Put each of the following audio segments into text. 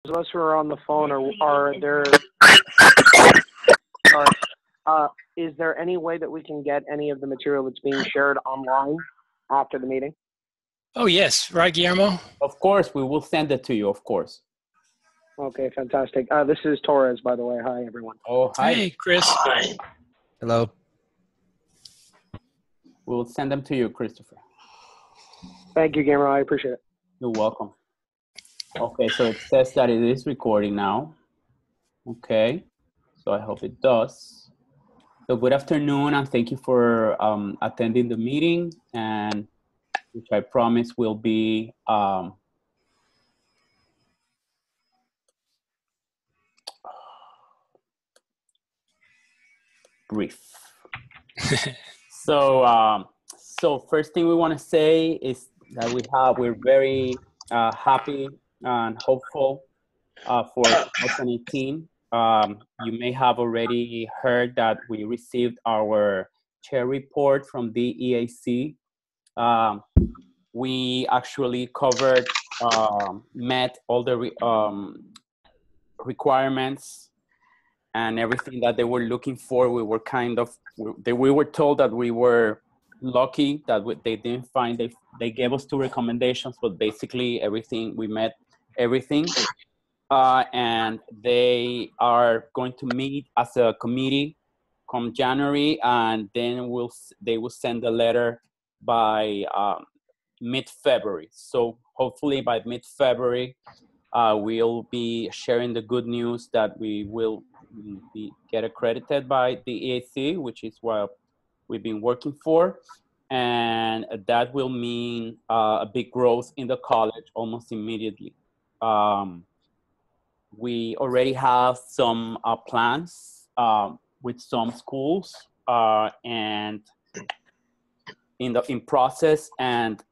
of us who are on the phone, are there, sorry, is there any way that we can get any of the material that's being shared online after the meeting? Oh, yes. Right, Guillermo? Of course, we will send it to you, of course. Okay, fantastic. This is Torres, by the way. Hi, everyone. Oh, hi. Hey, Chris. Hi. Hello. We'll send them to you, Christopher. Thank you, Guillermo. I appreciate it. You're welcome. Okay, so it says that it is recording now. Okay, so I hope it does. So good afternoon, and thank you for attending the meeting, and which I promise will be brief. So first thing we want to say is that we're very happy and hopeful for 2018. You may have already heard that we received our chair report from the EAC. We actually covered, met all the requirements and everything that they were looking for. We were we were told that we were lucky that they didn't find, they gave us 2 recommendations, but basically everything, we met everything. And they are going to meet as a committee come January, and then they will send a letter by mid-February. So hopefully by mid-February, we'll be sharing the good news that we will get accredited by the EAC, which is what we've been working for. And that will mean a big growth in the college almost immediately. We already have some plans with some schools and in process, and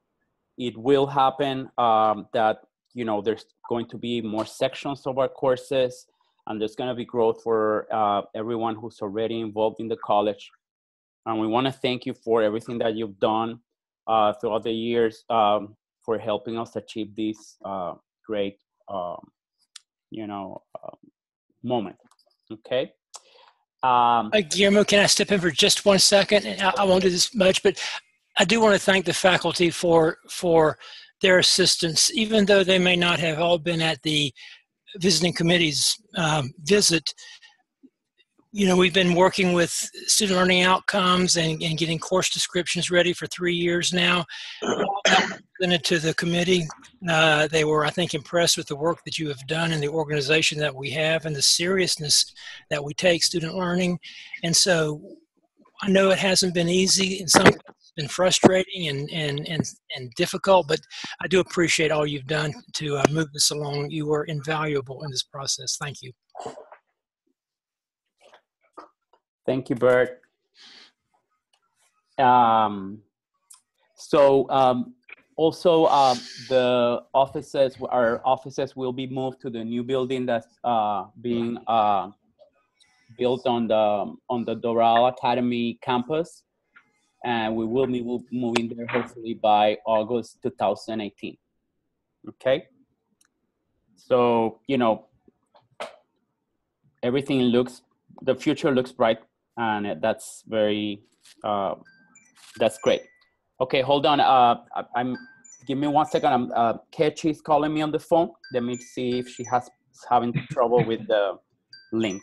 it will happen that, you know, there's going to be more sections of our courses, and there's going to be growth for everyone who's already involved in the college. And we want to thank you for everything that you've done throughout the years for helping us achieve this great moment. Okay. Guillermo, can I step in for just 1 second? I won't do this much, but I do want to thank the faculty for their assistance, even though they may not have all been at the visiting committee's visit. You know, we've been working with student learning outcomes and getting course descriptions ready for 3 years now. Presented to the committee. They were, I think, impressed with the work that you have done and the organization that we have and the seriousness that we take student learning. And so I know it hasn't been easy, and some it's been frustrating and difficult, but I do appreciate all you've done to move this along. You were invaluable in this process. Thank you. Thank you, Bert. Also, the offices, our offices will be moved to the new building that's being built on the Doral Academy campus, and we will be moving there hopefully by August 2018. Okay, so you know, everything looks, the future looks bright, and that's very that's great. Okay, hold on. Give me 1 second. Kechi's calling me on the phone. Let me see if she has having trouble with the link.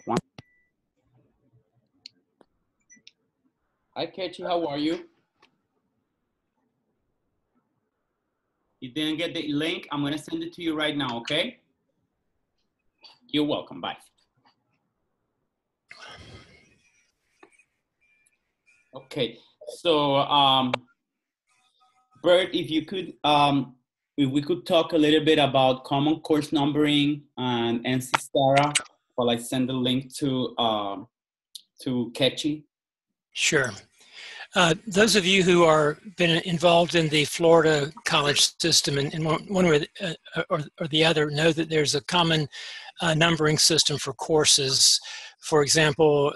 Hi, Kechi. How are you? You didn't get the link? I'm gonna send it to you right now. Okay. You're welcome. Bye. Okay. So. Bert, if you could, if we could talk a little bit about common course numbering and NC STARA while I send the link to Kechi. Sure. Those of you who are been involved in the Florida college system in one way or the other know that there's a common numbering system for courses. For example,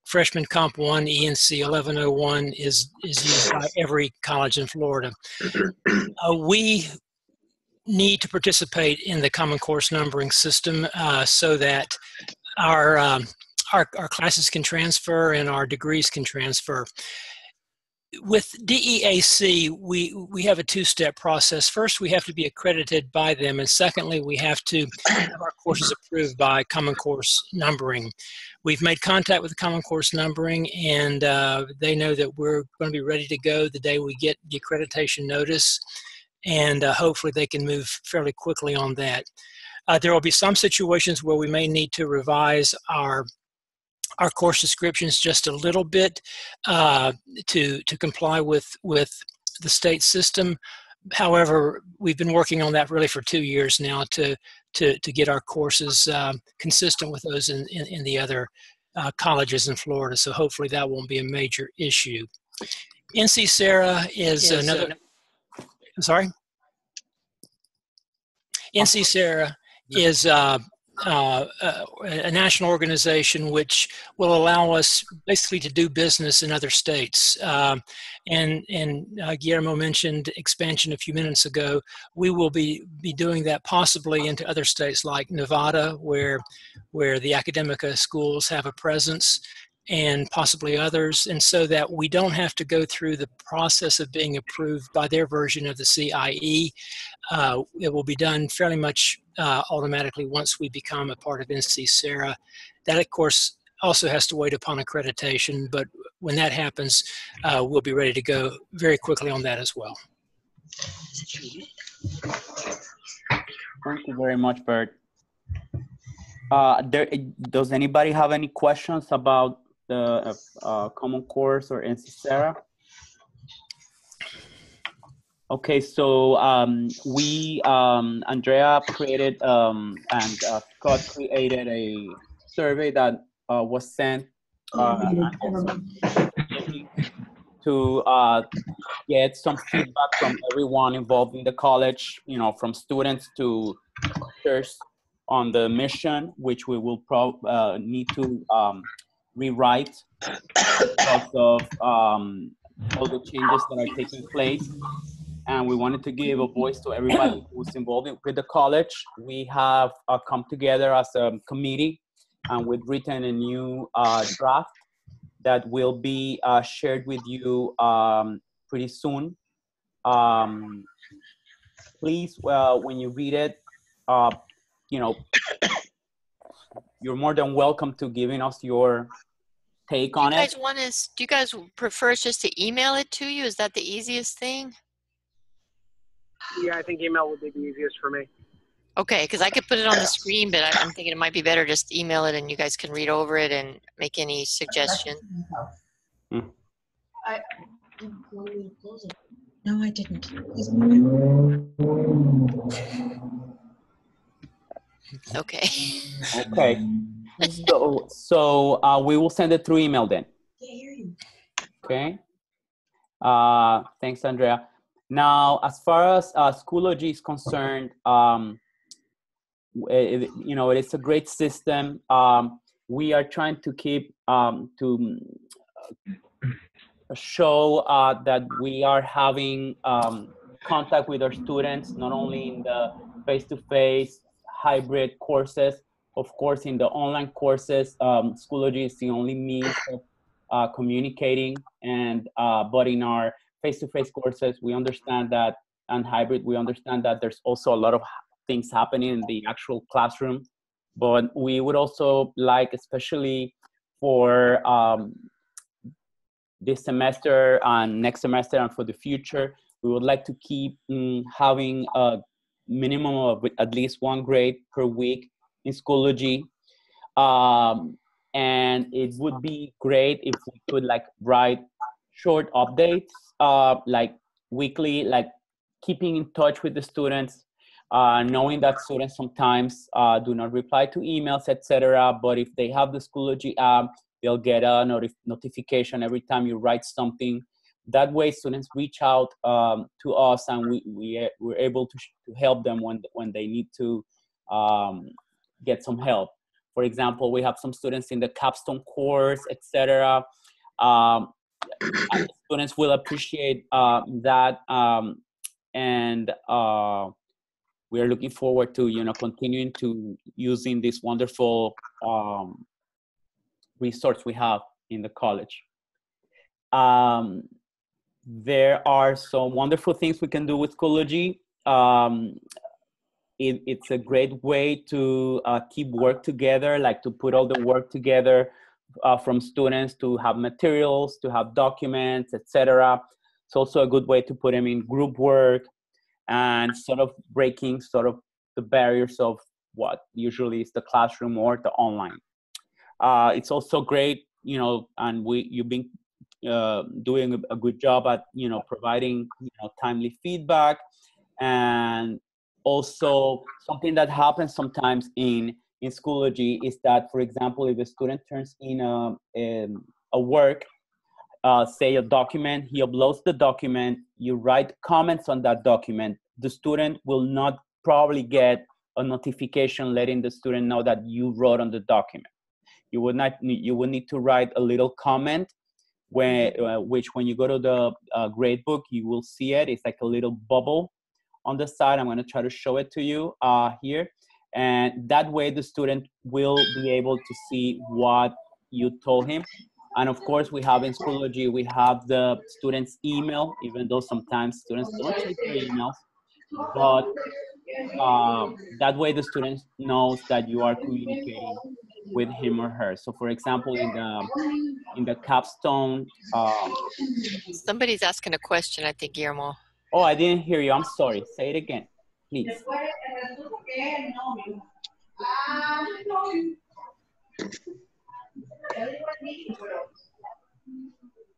Freshman Comp 1 ENC 1101 is used by every college in Florida. We need to participate in the Common Course numbering system so that our classes can transfer and our degrees can transfer. With DEAC, we have a two-step process. First, we have to be accredited by them, and secondly, we have to have our courses approved by Common Course numbering. We've made contact with Common Course numbering, and they know that we're going to be ready to go the day we get the accreditation notice, and hopefully they can move fairly quickly on that. There will be some situations where we may need to revise our course descriptions just a little bit to comply with the state system. However, we've been working on that really for 2 years now to get our courses consistent with those in the other colleges in Florida. So hopefully that won't be a major issue. NC Sarah is another. I'm sorry. NC Sarah is a national organization which will allow us basically to do business in other states. And Guillermo mentioned expansion a few minutes ago. We will be doing that possibly into other states like Nevada, where the Academica schools have a presence, and possibly others, and so that we don't have to go through the process of being approved by their version of the CIE. It will be done fairly much automatically once we become a part of NC Sarah. That, of course, also has to wait upon accreditation, but when that happens, we'll be ready to go very quickly on that as well. Thank you very much, Bert. Does anybody have any questions about the Common Course or NC Sarah? Okay, so Andrea created and Scott created a survey that was sent to get some feedback from everyone involved in the college, from students to teachers on the mission, which we will need to rewrite because of all the changes that are taking place. And we wanted to give a voice to everybody who's involved with the college. We have come together as a committee, and we've written a new draft that will be shared with you pretty soon. Please, when you read it, you're more than welcome to giving us your take on it. Do you guys prefer us just to email it to you? Is that the easiest thing? Yeah, I think email would be the easiest for me. Okay, because I could put it on the screen, but I'm thinking it might be better just email it and you guys can read over it and make any suggestion. Mm. No, I didn't. Okay. Okay. So we will send it through email then. Okay. Thanks, Andrea. Now, as far as Schoology is concerned, it is a great system. We are trying to keep to show that we are having contact with our students, not only in the face-to-face hybrid courses, of course, in the online courses. Schoology is the only means of communicating, and but in our face-to-face courses, we understand that, and hybrid, we understand that there's also a lot of things happening in the actual classroom. But we would also like, especially for this semester and next semester and for the future, we would like to keep having a minimum of at least one grade per week in Schoology. And it would be great if we could write short updates, like weekly, keeping in touch with the students, knowing that students sometimes do not reply to emails, etc. But if they have the Schoology app, they'll get a notification every time you write something. That way, students reach out to us, and we're able to help them when they need to get some help. For example, we have some students in the capstone course, etc. Students will appreciate that, and we are looking forward to, continuing to using this wonderful resource we have in the college. There are some wonderful things we can do with Schoology. It's a great way to keep work together, like to put all the work together from students, to have materials, to have documents, etc. It's also a good way to put them in group work and sort of breaking sort of the barriers of what usually is the classroom or the online. It's also great, and you've been doing a good job at, providing, timely feedback. And also something that happens sometimes in Schoology is that, for example, if a student turns in a work, say a document, he uploads the document, you write comments on that document, the student will not probably get a notification letting the student know that you wrote on the document. You would need to write a little comment, which when you go to the gradebook, you will see it. It's like a little bubble on the side. I'm going to try to show it to you here. And that way the student will be able to see what you told him. And of course, we have in Schoology, we have the student's email, even though sometimes students don't check their emails. But that way the student knows that you are communicating with him or her. So for example, in the capstone. Somebody's asking a question, I think, Guillermo. Oh, I didn't hear you. I'm sorry. Say it again, please.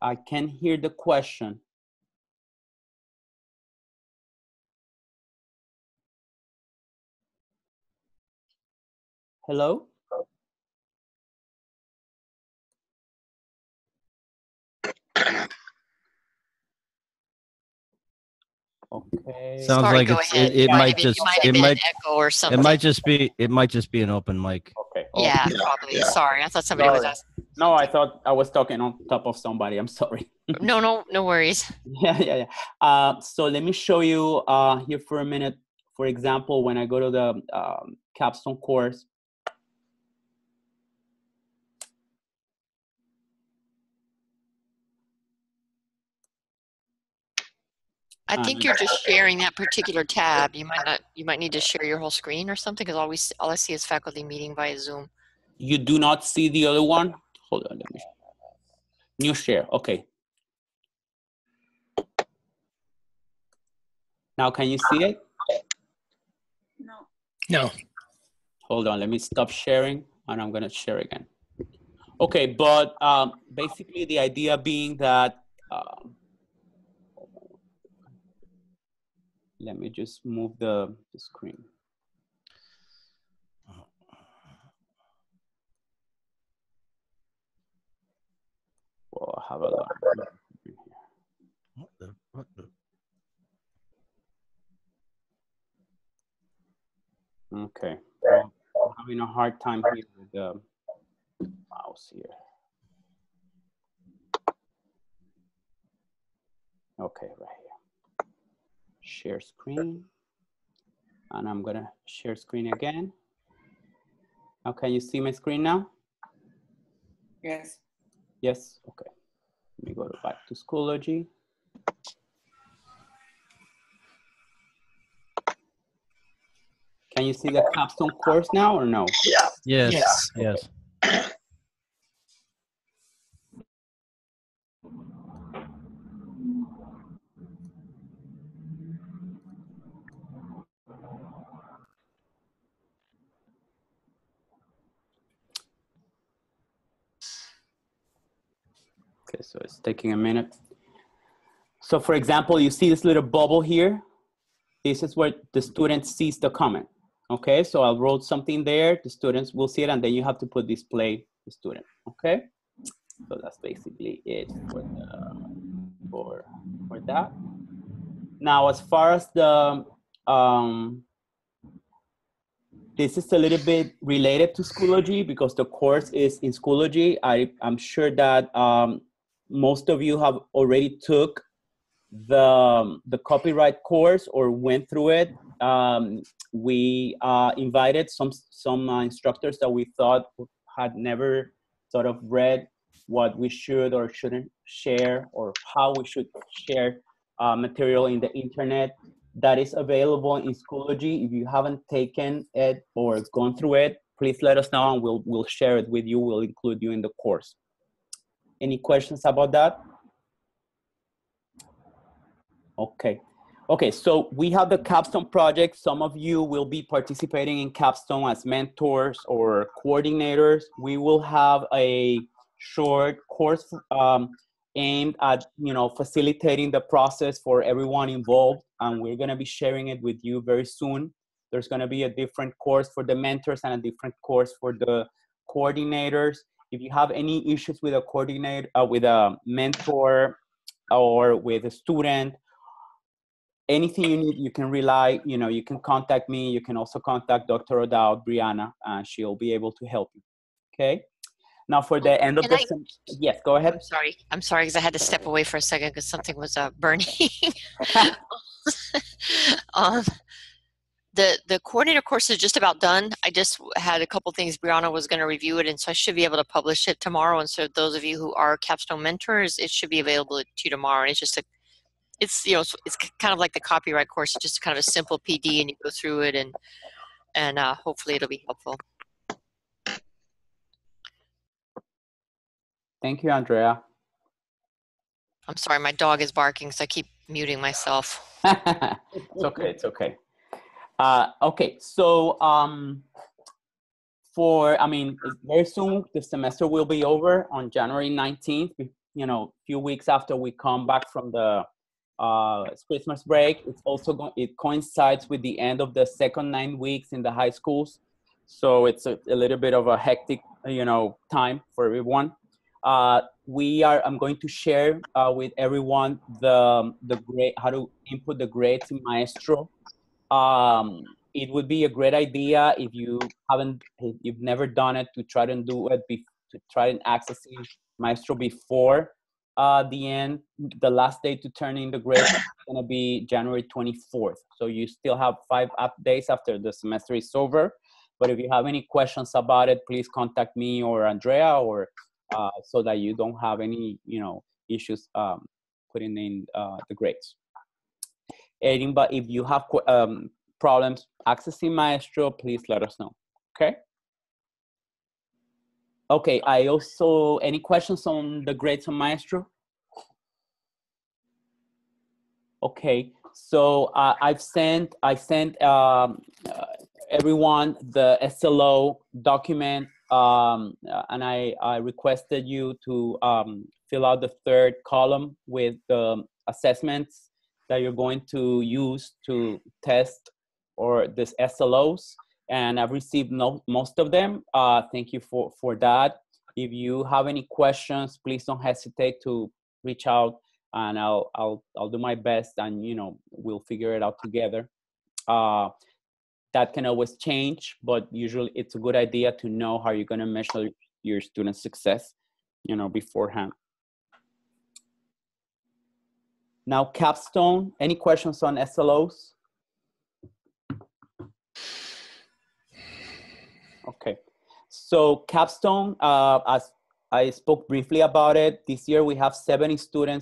I can't hear the question. Hello? Okay. Sounds Sorry, like go it's, ahead. it might just, it it might might, echo or something. it might just be an open mic. Okay. Yeah, probably. Sorry, I thought somebody was asking. No, I thought I was talking on top of somebody. I'm sorry. No worries. Yeah. So let me show you here for a minute. For example, when I go to the capstone course. I think you're just sharing that particular tab. You might need to share your whole screen or something, because all I see is faculty meeting via Zoom. You do not see the other one? Hold on, let me. New share, okay. Now can you see it? No. Hold on, let me stop sharing and I'm gonna share again. Okay, but basically the idea being that, let me just move the screen. Well, I have a lot. What the? Okay, well, I'm having a hard time here with the mouse here. Okay, right here. Share screen. And I'm gonna share screen again. Now, can you see my screen now? Yes. Yes, okay. Let me go back to Schoology. Can you see the capstone course now or no? Yes. Okay, so it's taking a minute. So for example, you see this little bubble here. This is where the student sees the comment. Okay, so I wrote something there, the students will see it, and then you have to put display the student, okay? So that's basically it for that. Now, as far as the, this is a little bit related to Schoology because the course is in Schoology. I'm sure that most of you have already took the copyright course or went through it. we invited some instructors that we thought had never sort of read what we should or shouldn't share, or how we should share material in the internet that is available in Schoology. If you haven't taken it or gone through it, please let us know and we'll share it with you. We'll include you in the course. Any questions about that? Okay. Okay, so we have the Capstone project. Some of you will be participating in Capstone as mentors or coordinators. We will have a short course aimed at, facilitating the process for everyone involved, and we're going to be sharing it with you very soon. There's going to be a different course for the mentors and a different course for the coordinators. If you have any issues with a coordinator, with a mentor, or with a student, anything you need, you can rely, you can contact me. You can also contact Dr. O'Dowd, Brianna, and she'll be able to help you. Okay. Now for the end of the yes, go ahead. I'm sorry, because I had to step away for a second because something was burning. The coordinator course is just about done. I just had a couple things. Brianna was going to review it, and so I should be able to publish it tomorrow. And so those of you who are Capstone mentors, it should be available to you tomorrow. And it's just it's kind of like the copyright course. It's just kind of a simple PD, and you go through it, and hopefully it'll be helpful. Thank you, Andrea. I'm sorry, my dog is barking, so I keep muting myself. It's okay. It's okay. Okay, so very soon the semester will be over on January 19th. A few weeks after we come back from the Christmas break. It's also it coincides with the end of the second 9 weeks in the high schools, so it's a little bit of a hectic time for everyone. I'm going to share with everyone the grade, how to input the grades in Maestro. It would be a great idea if you've never done it, to try to do it, to try and accessing Maestro before the last day to turn in the grades is going to be January 24th. So you still have 5 days after the semester is over. But if you have any questions about it, please contact me or Andrea, or so that you don't have any issues putting in the grades. But if you have problems accessing Maestro, please let us know. Okay. Okay. Any questions on the grades on Maestro? Okay. So I sent everyone the SLO document, and I requested you to fill out the 3rd column with the assessments that you're going to use to test or this SLOs, and I've received most of them. Thank you for that. If you have any questions, please don't hesitate to reach out, and I'll do my best, and we'll figure it out together. That can always change, but usually it's a good idea to know how you're going to measure your student success, beforehand. Now, Capstone, any questions on SLOs? Okay, so Capstone, as I spoke briefly about it, this year we have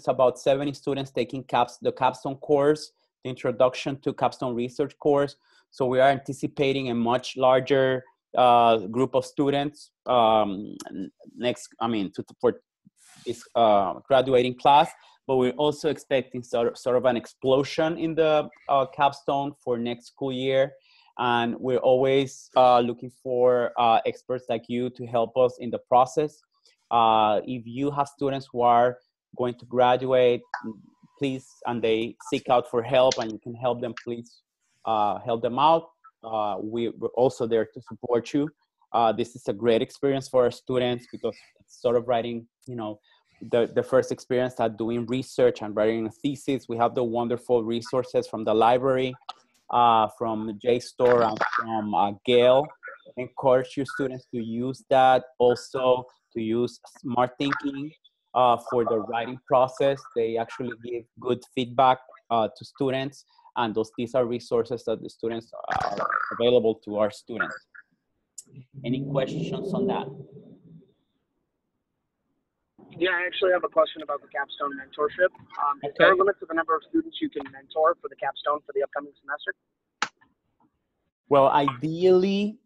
about 70 students taking the Capstone course, the Introduction to Capstone Research course. So we are anticipating a much larger group of students for this graduating class. But we're also expecting sort of an explosion in the Capstone for next school year. And we're always looking for experts like you to help us in the process. If you have students who are going to graduate, please, and they seek out for help and you can help them, please help them out. We're also there to support you. This is a great experience for our students because it's sort of writing, the first experience at doing research and writing a thesis. We have the wonderful resources from the library, from JSTOR, and from Gale. I encourage your students to use that. Also to use Smart Thinking for the writing process. They actually give good feedback to students, and these are resources that the students available to our students. Any questions on that? Yeah, I actually have a question about the capstone mentorship. Is there a limit to the number of students you can mentor for the capstone for the upcoming semester? Well, ideally,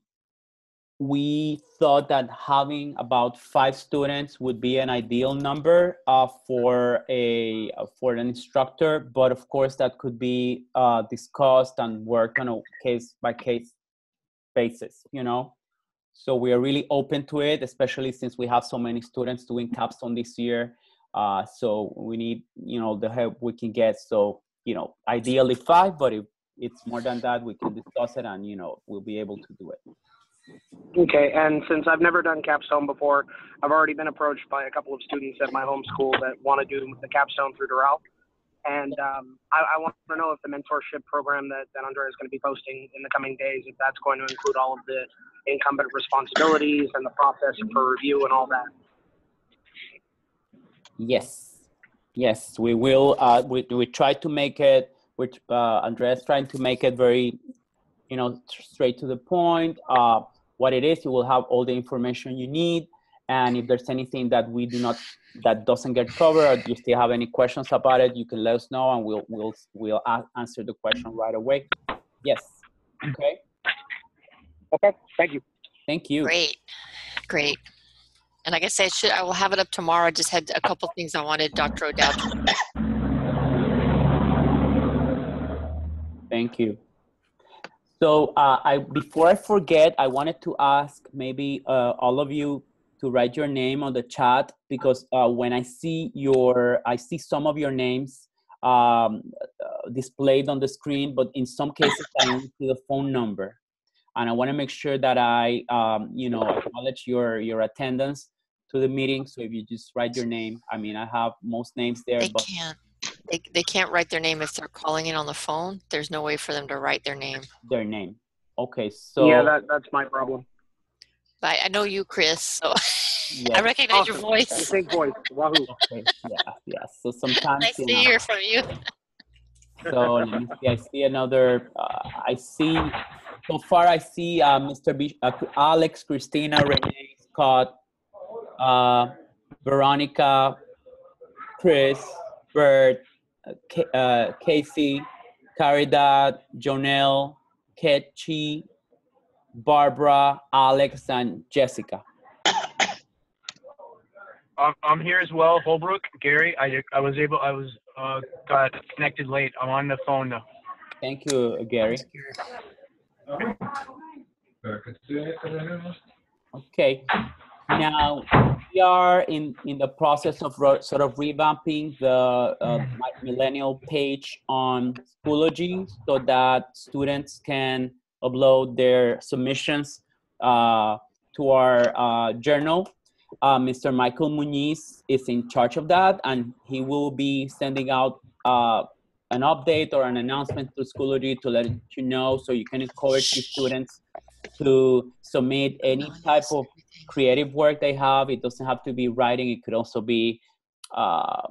we thought that having about 5 students would be an ideal number for an instructor, but of course that could be discussed and worked on a case-by-case basis, you know. So we are really open to it, especially since we have so many students doing capstone this year. So we need, you know, the help we can get. So, you know, ideally 5, but if it's more than that, we can discuss it and, you know, we'll be able to do it. Okay, and since I've never done capstone before, I've already been approached by a couple of students at my home school that want to do the capstone through Doral. And I want to know if the mentorship program that Andrea is going to be posting in the coming days, if that's going to include all of the incumbent responsibilities and the process for review and all that. Yes, we will. We try to make it, which Andrea's trying to make it very, you know, straight to the point. What it is, you will have all the information you need. And if there's anything that that doesn't get covered, or you still have any questions about it, you can let us know, and we'll answer the question right away. Yes. Okay. Okay. Thank you. Thank you. Great. And like I said, I will have it up tomorrow. I just had a couple things I wanted Dr. O'Dowd to. Thank you. So before I forget, I wanted to ask maybe all of you to write your name on the chat, because when I see some of your names displayed on the screen, but in some cases I only see the phone number, and I want to make sure that I you know, acknowledge your attendance to the meeting. So if you just write your name, I mean, I have most names there, but They can't write their name if they're calling in on the phone. There's no way for them to write their name. Okay, so yeah, that's my problem. But I know you, Chris, so yes. I recognize your voice. Distinct voice. Wahoo. Okay, yeah. So sometimes Nice to hear from you. So let me see. I see another. So far I see Mr. Alex, Christina, Renee, Scott, Veronica, Chris, Bert, Casey, Caridad, Jonelle, Ketchi, Barbara, Alex, and Jessica. I'm here as well, Holbrook, Gary. I got connected late. I'm on the phone now. Thank you, Gary. Okay. Now we are in the process of sort of revamping the millennial page on Schoology so that students can upload their submissions to our journal. Mr. Michael Muniz is in charge of that, and he will be sending out an update or an announcement to Schoology to let you know, so you can encourage your students to submit any type of creative work they have. It doesn't have to be writing. It could also be a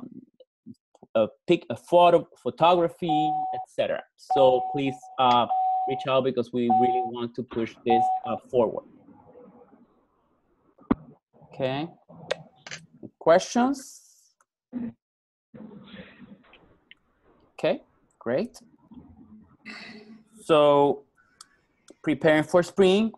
photo, photography, etc. So please reach out, because we really want to push this forward. Okay. Questions? Okay, great. So preparing for spring,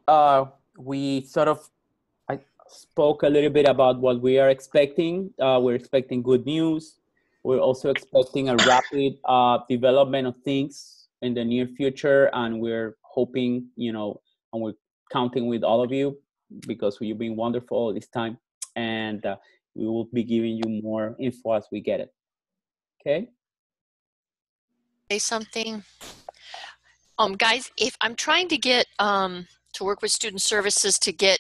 we I spoke a little bit about what we are expecting. We're expecting good news. We're also expecting a rapid development of things in the near future, and we're hoping, you know, and we're counting with all of you, because you've been wonderful all this time, and we will be giving you more info as we get it. Okay? Say something. Guys, if I'm trying to get to work with student services to get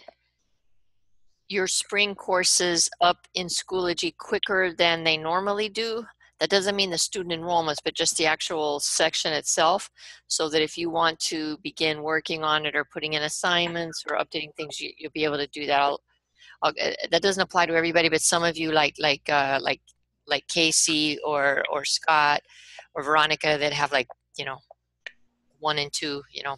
your spring courses up in Schoology quicker than they normally do, that doesn't mean the student enrollments, but just the actual section itself, so that if you want to begin working on it or putting in assignments or updating things, you'll be able to do that. That doesn't apply to everybody, but some of you like Casey or Scott or Veronica that have, like, you know, 1 and 2, you know,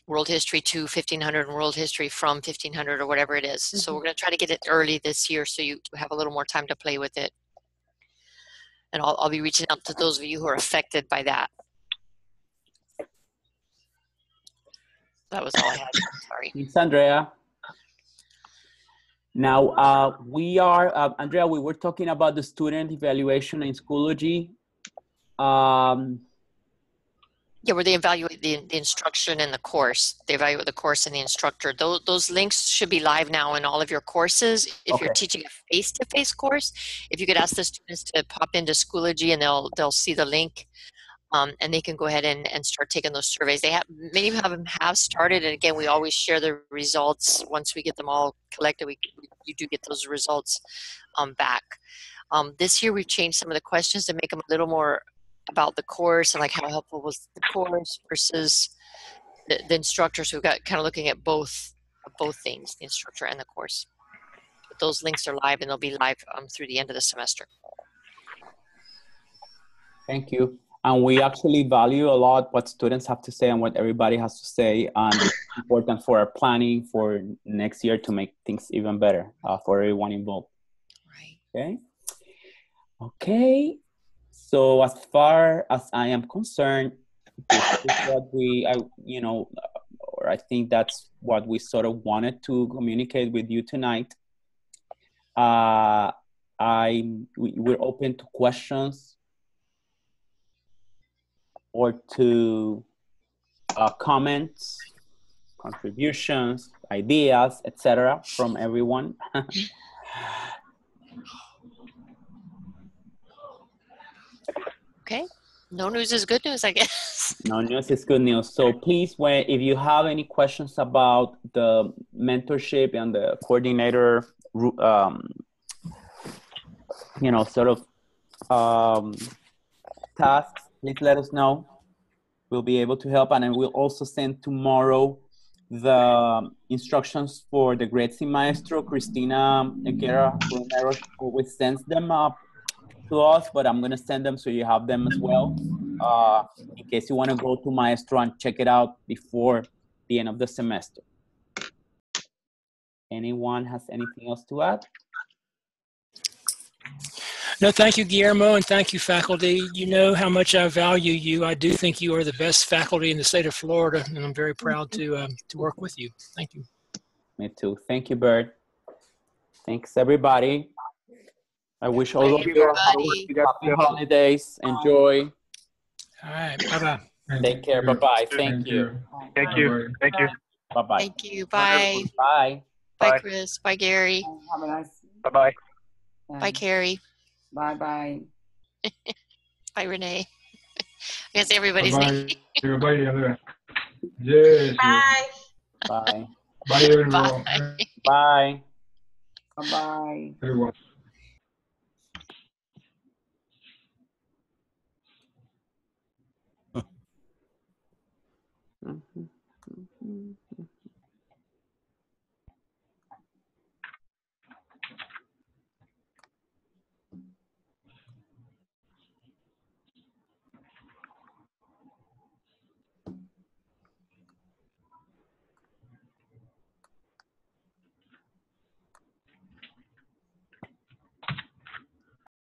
world history to 1500 and world history from 1500 or whatever it is. So we're going to try to get it early this year so you have a little more time to play with it. And I'll be reaching out to those of you who are affected by that. That was all I had. Sorry. Thanks, Andrea. Now, we are, Andrea, we were talking about the student evaluation in Schoology. Yeah, where they evaluate the instruction and the course. They evaluate the course and the instructor. Those links should be live now in all of your courses. If you're teaching a face-to-face course, if you could ask the students to pop into Schoology and they'll see the link, and they can go ahead and start taking those surveys. Many of them have started, and again, we always share the results once we get them all collected. You do get those results back. This year, we've changed some of the questions to make them a little more about the course and like how helpful was the course versus the instructor. So we've got kind of looking at both things, the instructor and the course. But those links are live and they'll be live through the end of the semester. Thank you. And we actually value a lot what students have to say and what everybody has to say. And it's important for our planning for next year to make things even better for everyone involved. Right. Okay. Okay. So as far as I am concerned, this is what I think that's what we sort of wanted to communicate with you tonight. We're open to questions or to comments, contributions, ideas, etc. from everyone. Okay. No news is good news, I guess. No news is good news. So please, if you have any questions about the mentorship and the coordinator, tasks, please let us know. We'll be able to help. And then we'll also send tomorrow the instructions for the Grezi Maestro. Cristina Guerra Romero always sends them up to us, but I'm going to send them so you have them as well, in case you want to go to Maestro and check it out before the end of the semester. Anyone has anything else to add? No, thank you, Guillermo, and thank you, faculty. You know how much I value you. I do think you are the best faculty in the state of Florida, and I'm very proud to work with you. Thank you. Me too. Thank you, Bert. Thanks, everybody. I wish all of you happy holidays. Enjoy. All right. Bye-bye. Take care. Bye-bye. Thank you. Thank you. Thank you. Bye-bye. Thank you. Bye. Bye. Bye, Chris. Bye, Gary. Have a nice. Bye-bye. Bye, Carrie. Bye-bye. Bye, Renee. I guess everybody's name. Everybody, yes. Bye. Bye. Bye, everyone. Bye. Bye. Bye-bye. Everyone.